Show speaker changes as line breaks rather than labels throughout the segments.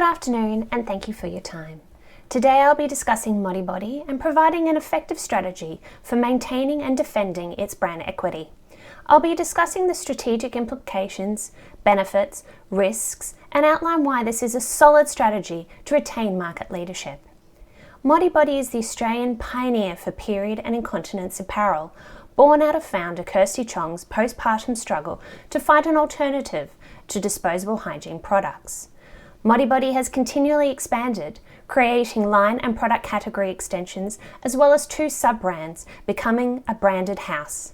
Good afternoon and thank you for your time. Today I'll be discussing Modibodi and providing an effective strategy for maintaining and defending its brand equity. I'll be discussing the strategic implications, benefits, risks, and outline why this is a solid strategy to retain market leadership. Modibodi is the Australian pioneer for period and incontinence apparel, born out of founder Kirsty Chong's postpartum struggle to find an alternative to disposable hygiene products. Modibodi has continually expanded, creating line and product category extensions as well as 2 sub-brands, becoming a branded house.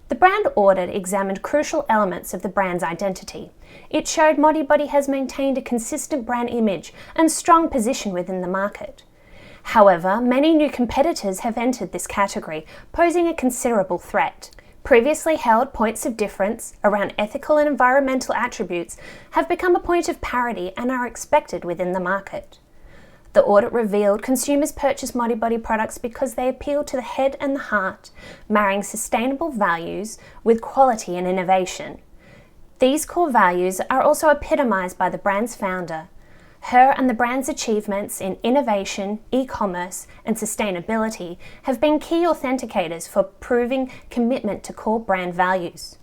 The brand audit examined crucial elements of the brand's identity. It showed Modibodi has maintained a consistent brand image and strong position within the market. However, many new competitors have entered this category, posing a considerable threat. Previously held points of difference around ethical and environmental attributes have become a point of parity and are expected within the market. The audit revealed consumers purchase Modibodi products because they appeal to the head and the heart, marrying sustainable values with quality and innovation. These core values are also epitomised by the brand's founder. Her and the brand's achievements in innovation, e-commerce and sustainability have been key authenticators for proving commitment to core brand values.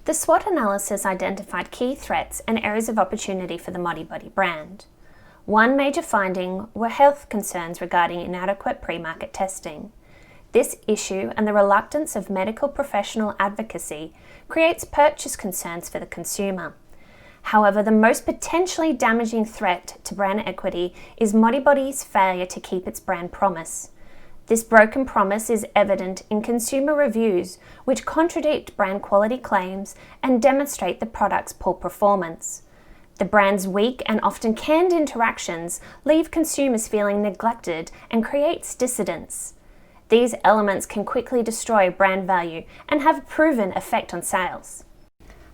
The SWOT analysis identified key threats and areas of opportunity for the Modibodi brand. One major finding were health concerns regarding inadequate pre-market testing. This issue and the reluctance of medical professional advocacy creates purchase concerns for the consumer. However, the most potentially damaging threat to brand equity is Modibodi's failure to keep its brand promise. This broken promise is evident in consumer reviews, which contradict brand quality claims and demonstrate the product's poor performance. The brand's weak and often canned interactions leave consumers feeling neglected and creates dissidence. These elements can quickly destroy brand value and have a proven effect on sales.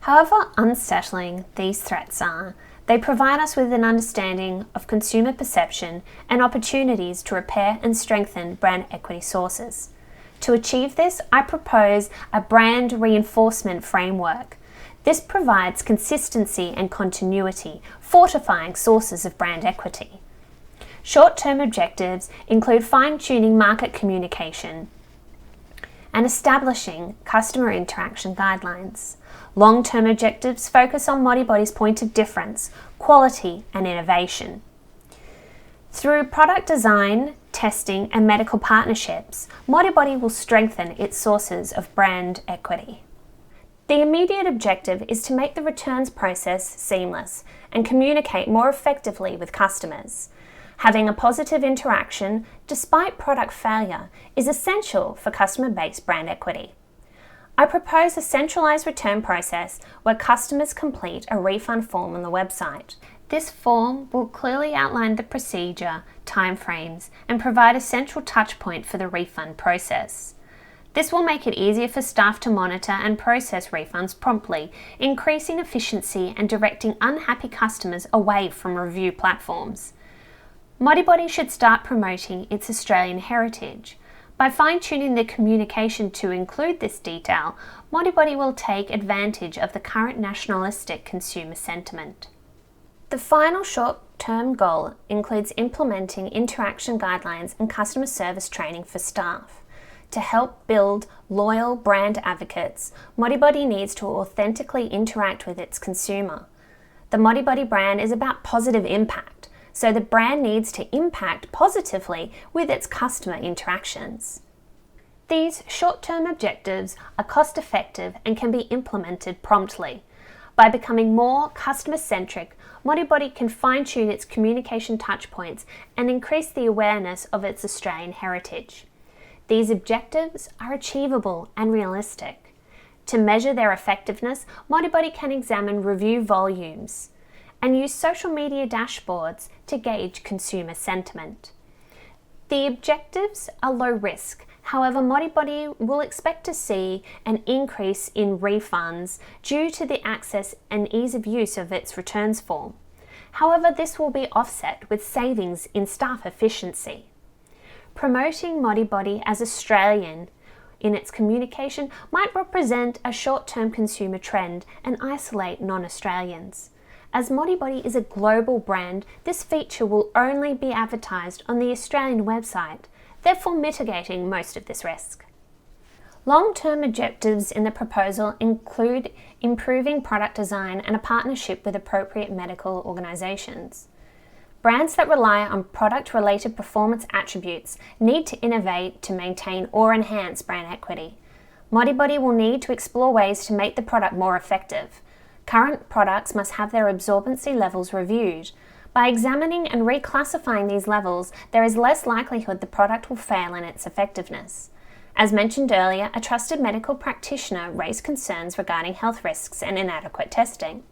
However unsettling these threats are, they provide us with an understanding of consumer perception and opportunities to repair and strengthen brand equity sources. To achieve this, I propose a brand reinforcement framework. This provides consistency and continuity, fortifying sources of brand equity. Short-term objectives include fine-tuning market communication and establishing customer interaction guidelines. Long-term objectives focus on Modibodi's point of difference, quality and innovation. Through product design, testing and medical partnerships, Modibodi will strengthen its sources of brand equity. The immediate objective is to make the returns process seamless and communicate more effectively with customers. Having a positive interaction despite product failure is essential for customer-based brand equity. I propose a centralised return process where customers complete a refund form on the website. This form will clearly outline the procedure, timeframes, and provide a central touchpoint for the refund process. This will make it easier for staff to monitor and process refunds promptly, increasing efficiency and directing unhappy customers away from review platforms. Modibodi should start promoting its Australian heritage. By fine-tuning the communication to include this detail, Modibodi will take advantage of the current nationalistic consumer sentiment. The final short-term goal includes implementing interaction guidelines and customer service training for staff. To help build loyal brand advocates, Modibodi needs to authentically interact with its consumer. The Modibodi brand is about positive impact, so the brand needs to impact positively with its customer interactions. These short-term objectives are cost-effective and can be implemented promptly. By becoming more customer-centric, Modibodi can fine-tune its communication touchpoints and increase the awareness of its Australian heritage. These objectives are achievable and realistic. To measure their effectiveness, Modibodi can examine review volumes and use social media dashboards to gauge consumer sentiment. The objectives are low risk. However, Modibodi will expect to see an increase in refunds due to the access and ease of use of its returns form. However, this will be offset with savings in staff efficiency. Promoting Modibodi as Australian in its communication might represent a short-term consumer trend and isolate non-Australians. As Modibodi is a global brand, this feature will only be advertised on the Australian website, therefore mitigating most of this risk. Long-term objectives in the proposal include improving product design and a partnership with appropriate medical organisations. Brands that rely on product-related performance attributes need to innovate to maintain or enhance brand equity. Modibodi will need to explore ways to make the product more effective. Current products must have their absorbency levels reviewed. By examining and reclassifying these levels, there is less likelihood the product will fail in its effectiveness. As mentioned earlier, a trusted medical practitioner raised concerns regarding health risks and inadequate testing.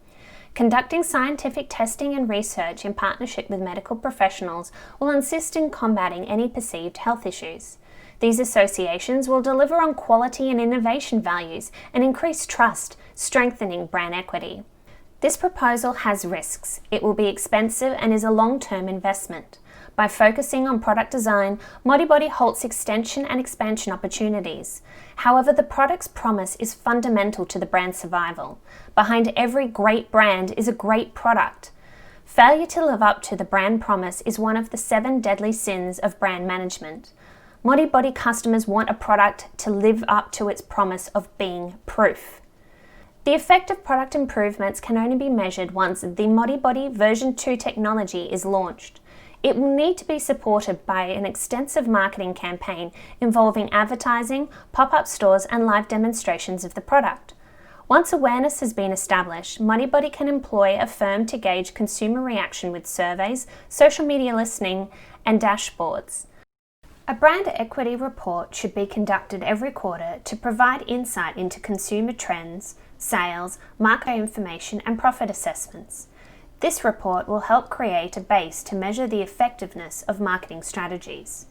Conducting scientific testing and research in partnership with medical professionals will assist in combating any perceived health issues. These associations will deliver on quality and innovation values and increase trust, strengthening brand equity. This proposal has risks. It will be expensive and is a long-term investment. By focusing on product design, Modibodi holds extension and expansion opportunities. However, the product's promise is fundamental to the brand's survival. Behind every great brand is a great product. Failure to live up to the brand promise is one of the 7 deadly sins of brand management. Modibodi customers want a product to live up to its promise of being proof. The effect of product improvements can only be measured once the Modibodi version 2 technology is launched. It will need to be supported by an extensive marketing campaign involving advertising, pop-up stores and live demonstrations of the product. Once awareness has been established, Modibodi can employ a firm to gauge consumer reaction with surveys, social media listening and dashboards. A brand equity report should be conducted every quarter to provide insight into consumer trends, sales, market information and profit assessments. This report will help create a base to measure the effectiveness of marketing strategies.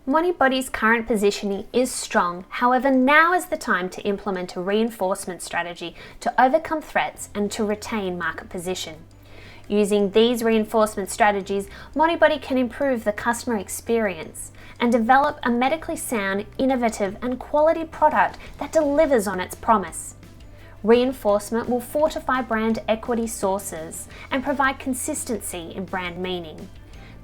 Modibodi's current positioning is strong, however now is the time to implement a reinforcement strategy to overcome threats and to retain market position. Using these reinforcement strategies, Modibodi can improve the customer experience and develop a medically sound, innovative and quality product that delivers on its promise. Reinforcement will fortify brand equity sources and provide consistency in brand meaning.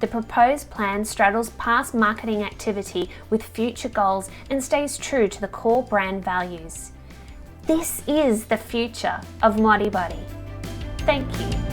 The proposed plan straddles past marketing activity with future goals and stays true to the core brand values. This is the future of Modibodi. Thank you.